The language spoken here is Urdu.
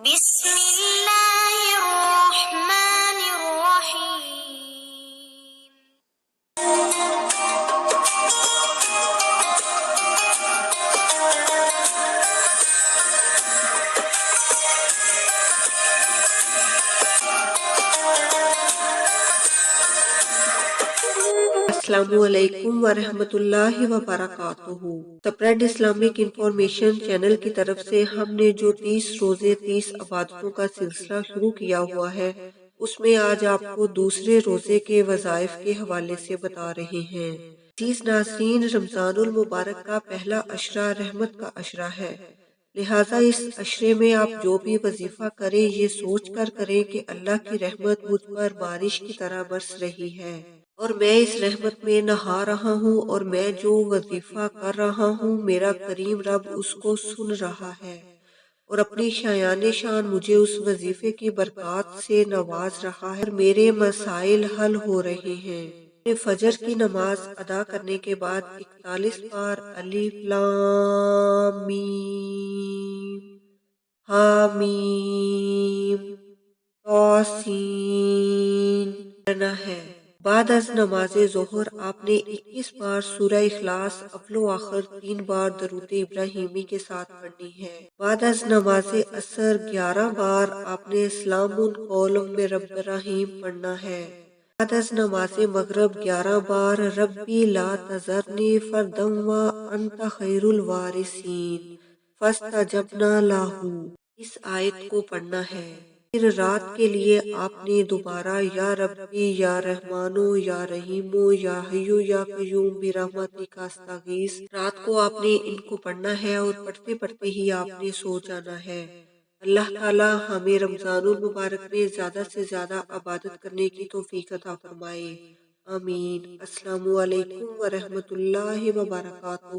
بسم اللہ الرحمن الرحیم۔ السلام علیکم ورحمۃ اللہ وبرکاتہ۔ سپریڈ اسلامک انفارمیشن چینل کی طرف سے ہم نے جو 30 روزے 30 عبادتوں کا سلسلہ شروع کیا ہوا ہے، اس میں آج آپ کو دوسرے روزے کے وظائف کے حوالے سے بتا رہے ہیں۔ عزیز ناظرین، رمضان المبارک کا پہلا عشرہ رحمت کا عشرہ ہے، لہٰذا اس عشرے میں آپ جو بھی وظیفہ کریں یہ سوچ کر کریں کہ اللہ کی رحمت مجھ پر بارش کی طرح برس رہی ہے اور میں اس رحمت میں نہا رہا ہوں، اور میں جو وظیفہ کر رہا ہوں میرا کریم رب اس کو سن رہا ہے اور اپنی شایان شان مجھے اس وظیفے کی برکات سے نواز رہا ہے اور میرے مسائل حل ہو رہے ہیں۔ فجر کی نماز ادا کرنے کے بعد 41 بار الف لام میم حامیم طاسین پڑھنا ہے۔ بعد از نماز ظہر آپ نے 21 بار سورہ اخلاص اول و آخر 3 بار درود ابراہیمی کے ساتھ پڑھنی ہے۔ بعد از نماز عصر 11 بار آپ نے سلام قولا من رب الرحیم پڑھنا ہے۔ بعد از نماز مغرب 11 بار ربی لا تذرنی فردا وانت خیر الوارثین فاستجبنا لہ، اس آیت کو پڑھنا ہے۔ پھر رات کے لیے آپ نے دوبارہ یا ربی یا رحمانو یا رحیمو یا حیو یا قیوم برحمتک استغیث، رات کو آپ نے ان کو پڑھنا ہے اور پڑھتے پڑھتے ہی آپ نے سو جانا ہے۔ اللہ تعالی ہمیں رمضان المبارک میں زیادہ سے زیادہ عبادت کرنے کی توفیق عطا فرمائے، آمین۔ السلام علیکم ورحمۃ اللہ وبرکاتہ۔